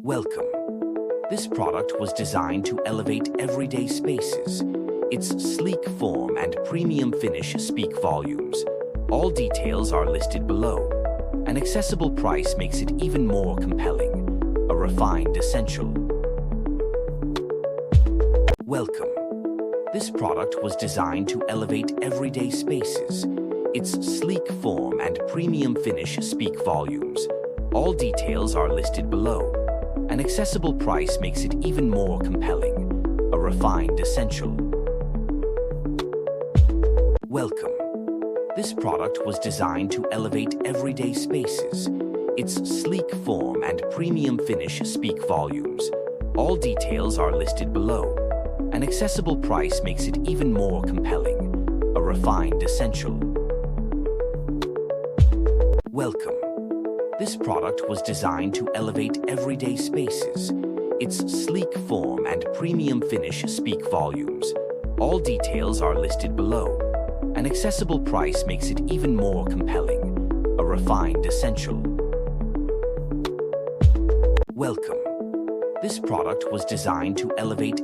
Welcome. This product was designed to elevate everyday spaces. Its sleek form and premium finish speak volumes. All details are listed below. An accessible price makes it even more compelling. A refined essential. Welcome. This product was designed to elevate everyday spaces. Its sleek form and premium finish speak volumes. All details are listed below. An accessible price makes it even more compelling. A refined essential. Welcome. This product was designed to elevate everyday spaces. Its sleek form and premium finish speak volumes. All details are listed below. An accessible price makes it even more compelling. A refined essential. Welcome. This product was designed to elevate everyday spaces. Its sleek form and premium finish speak volumes. All details are listed below. An accessible price makes it even more compelling. A refined essential. Welcome. This product was designed to elevate